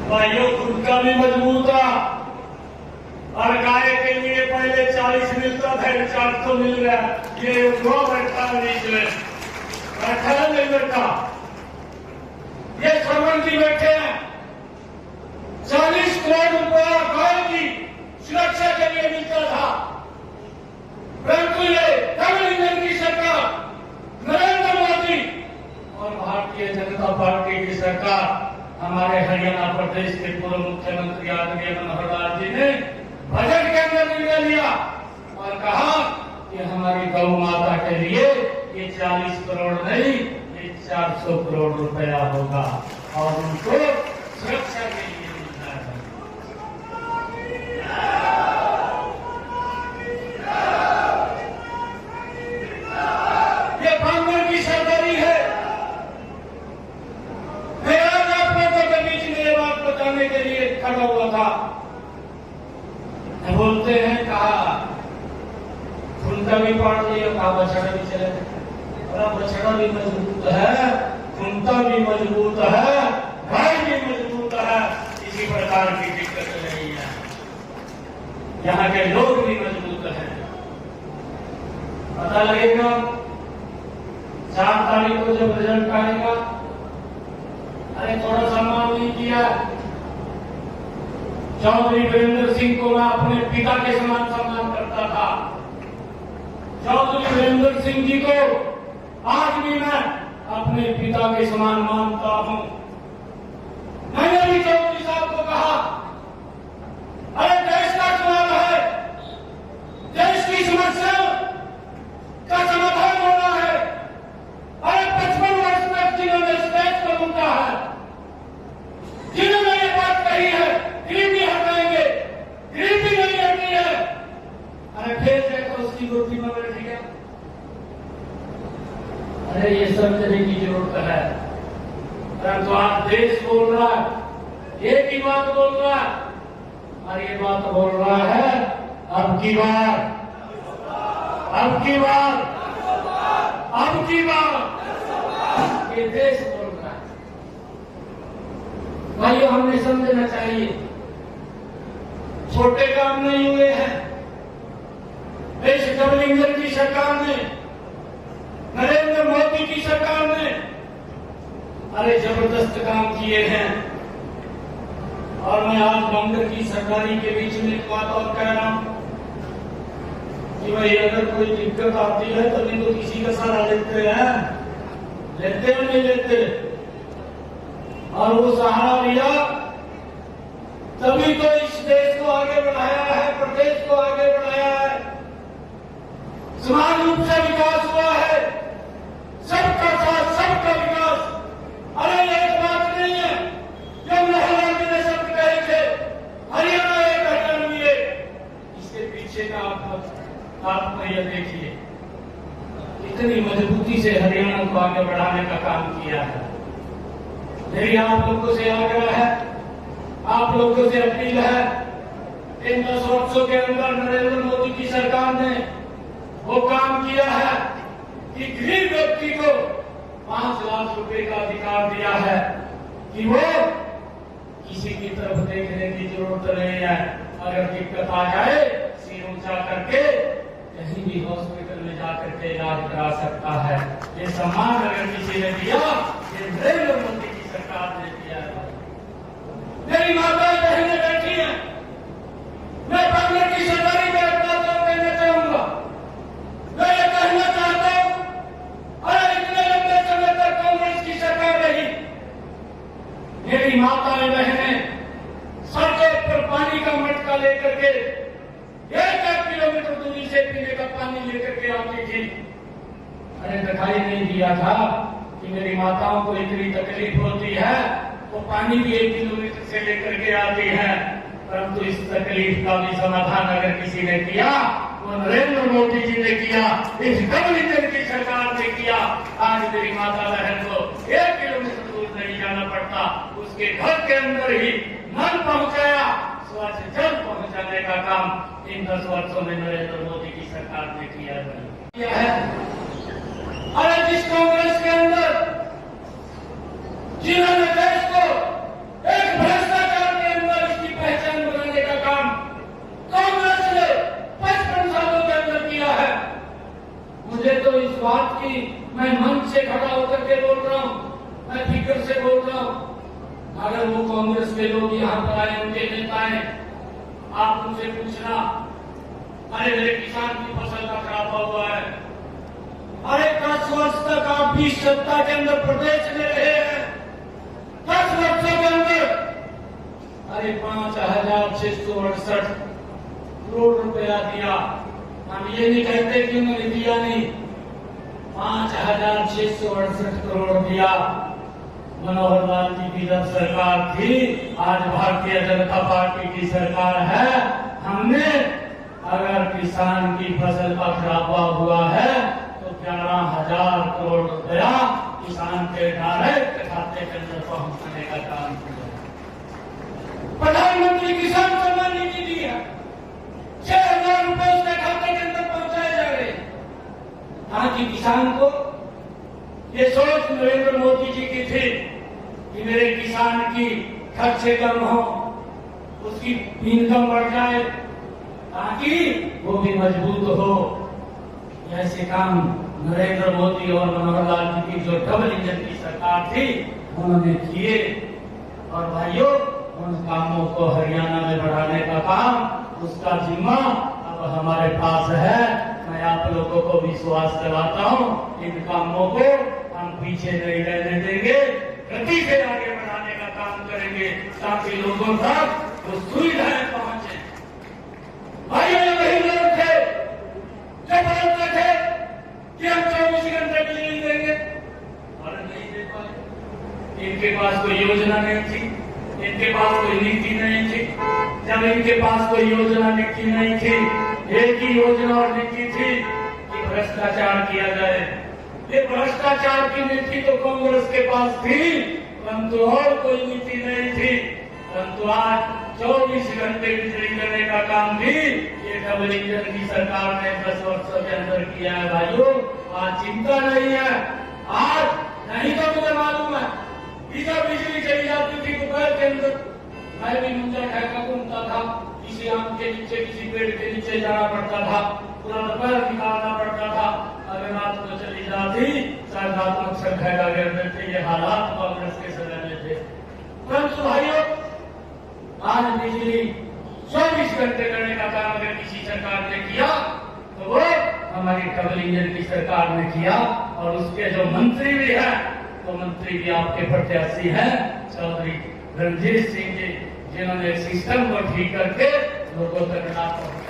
भाइयों खुद का भी मजबूत था। और गाय के लिए पहले 40 मिलता था, 400 मिल रहा। ये दो बैठा बीच में बैठा नहीं बैठा, ये श्रवण जी बैठे हैं। 40 करोड़ रुपया गाय की सुरक्षा के लिए मिलता था, परंतु ये डबल इंजन की सरकार नरेंद्र मोदी और भारतीय जनता पार्टी की सरकार हमारे हरियाणा प्रदेश के पूर्व मुख्यमंत्री आदरणीय मनोहर लाल जी ने बजट के अंदर निर्णय लिया और कहा कि हमारी गौ माता के लिए ये 40 करोड़ नहीं, ये 400 करोड़ रुपया होगा और उनको सुरक्षा के लिए मिलना है। ये बांग्लादेश की सरकारी है। मैं आज आप लोगों के बीच में ये बात बताने के लिए खड़ा हुआ था। बोलते हैं कहा खुंटा भी पाड़ लिया, कहा बछड़ा भी चले, और बछड़ा भी मजबूत है, खुंटा भी मजबूत है, गाय भी मजबूत है। इसी प्रकार की दिक्कत नहीं है, यहाँ के लोग भी मजबूत हैं। पता लगेगा 4 तारीख को जब रिजल्ट आएगा। अरे थोड़ा सम्मान नहीं किया चौधरी वीरेंद्र सिंह को, मैं अपने पिता के समान सम्मान करता था। चौधरी वीरेंद्र सिंह जी को आज भी मैं अपने पिता के समान मानता हूं। मैंने भी चौधरी साहब को कहा, अरे देश का चुनाव है, देश की समस्याओं का समाधान होना है। अरे 55 वर्ष तक जिन्होंने इस देश को लूटा है, जिन्होंने ये बात कही है गरीबी हटाएंगे, गरीबी नहीं हटी है, अरे फिर देखो उसकी गोदी में बैठ गया। अरे ये समझने की जरूरत है। परंतु आज देश बोल रहा है, एक ही बात बोल रहा है, और ये बात बोल रहा है अब की बार, अब की बार, अब की बार, ये देश बोल रहा है। भाइयों हमने समझना चाहिए, छोटे काम नहीं हुए हैं। इस डबल इंजन की सरकार ने, नरेंद्र मोदी की सरकार ने अरे जबरदस्त काम किए हैं। और मैं आज कांग्रेस की सरकारी के बीच में एक बात और कह रहा हूं कि भाई अगर कोई दिक्कत आती है तो नहीं तो किसी का सहारा लेते हैं, लेते हैं नहीं लेते। और वो सहारा लिया तभी तो इस देश को आगे बढ़ाया है, प्रदेश को आगे बढ़ाया है, समान रूप से विकास हुआ है, सबका साथ सबका विकास। अरे एक बात नहीं है जो मनोहर जी ने शब्द कहे थे, हरियाणा एक हरियाणा मिले, इसके पीछे का आप यह देखिए कितनी मजबूती से हरियाणा को आगे बढ़ाने का काम किया है। मेरी आप लोगों से आग्रह है, आप लोगों से अपील है, इन 10 वर्षों के अंदर नरेंद्र मोदी की सरकार ने वो काम किया है कि गरीब व्यक्ति को 5 लाख रुपए का अधिकार दिया है कि वो किसी की तरफ देखने की जरूरत नहीं है। अगर दिक्कत आ जाए सिर ऊंचा करके कहीं भी हॉस्पिटल में जाकर के इलाज करा सकता है। ये सम्मान अगर किसी ने दिया, ये नरेंद्र मोदी की सरकार ने दिया है। मेरी माताएं बहनें बैठी हैं, मैं कांग्रेस की सरकारी में अपना जोर देना चाहूंगा। मैं ये कहना चाहता हूं, अरे इतने लंबे समय तक कांग्रेस की सरकार रही, मेरी माताएं बहनें सड़कों पर पानी का मटका लेकर के 1 किलोमीटर दूरी से पीने का पानी लेकर के आती थी। अरे दिखाई नहीं दिया था कि मेरी माताओं को इतनी तकलीफ होती है, वो पानी भी 1 किलोमीटर से लेकर के आती है। परंतु इस तकलीफ का भी समाधान अगर किसी ने किया, वो नरेंद्र मोदी जी ने किया, इस डबल इंजन की सरकार ने किया। आज मेरी माता बहन को 1 किलोमीटर दूर नहीं जाना पड़ता, उसके घर के अंदर ही नल पहुंचाया, स्वच्छ जल पहुंचाने का काम इन 10 वर्षों में नरेंद्र मोदी की सरकार ने किया है। अरे जिस कांग्रेस के अंदर जिन्होंने देश को एक भ्रष्टाचार अगर वो कांग्रेस के लोग यहाँ पर आए, उनके नेता हैं, आप उनसे पूछना, अरे मेरे किसान की फसल का खराबा हुआ है, अरे 10 वर्ष तक आप भी सत्ता के अंदर प्रदेश में रहे हैं, 10 वर्षों के अंदर अरे 5,668 करोड़ रुपया दिया। हम ये नहीं कहते कि उन्होंने दिया नहीं, 5,668 करोड़ दिया। मनोहर लाल जी की जब सरकार थी, आज भारतीय जनता पार्टी की सरकार है, हमने अगर किसान की फसल का खराबा हुआ है तो 11,000 करोड़ रुपया किसान के डायरेक्ट खाते के अंदर पहुंचाने का काम किया। प्रधानमंत्री किसान सम्मान निधि दी है, 6,000 रुपए उसके खाते के अंदर पहुंचाए जा रहे हैं। ताकि किसान को ये सोच नरेंद्र मोदी जी की थी कि मेरे किसान की खर्चे कम हो, उसकी इनकम बढ़ जाए, ताकि वो भी मजबूत हो। ऐसे काम नरेंद्र मोदी और मनोहर लाल जी की जो डबल इंजन की सरकार थी उन्होंने किए। और भाइयों, उन कामों को हरियाणा में बढ़ाने का काम, उसका जिम्मा अब हमारे पास है। मैं आप लोगों को विश्वास दिलाता हूँ, इन कामों को हम पीछे नहीं रहने देंगे, गति से आगे बढ़ाने का काम करेंगे ताकि लोगों तक वो सुविधाएं पहुंचे। भाइयों, वही लोग थे जो बोलते थे कि हम 24 घंटे बिजली देंगे, और नहीं दे पाए। इनके पास कोई योजना नहीं थी, इनके पास कोई नीति नहीं थी। जब इनके पास कोई योजना नीति नहीं थी, एक ही योजना और नीति थी कि भ्रष्टाचार किया जाए। ये भ्रष्टाचार की नीति तो कांग्रेस के पास थी, परंतु और कोई नीति नहीं थी। परंतु आज 24 घंटे बिजली देने का काम भी ये डबल इंजन की सरकार ने 10 वर्षों के अंदर किया है। भाइयों, आज चिंता नहीं है। आज नहीं तो मुझे मालूम है, जब बिजली चली जाती थी दोपहर के अंदर, मैं भी मुंजा ढका घूमता था, किसी आम के नीचे, किसी पेड़ के नीचे जाना पड़ता था, पूरा दोपहर निकालना पड़ता था। अगर रात को चली जाती, शायद रात में अक्सर ढका गिरते थे। ये हालात कांग्रेस के समय में थे। परंतु भाइयों, आज बिजली 24 घंटे करने का काम अगर किसी सरकार ने किया तो वो हमारी डबल इंजन की सरकार ने किया। और उसके जो मंत्री भी हैं, तो मंत्री भी आपके प्रत्याशी हैं, चौधरी रणजीत सिंह जी, जिन्होंने सिस्टम को ठीक करके लोगों तक लाभ पहुंचाया।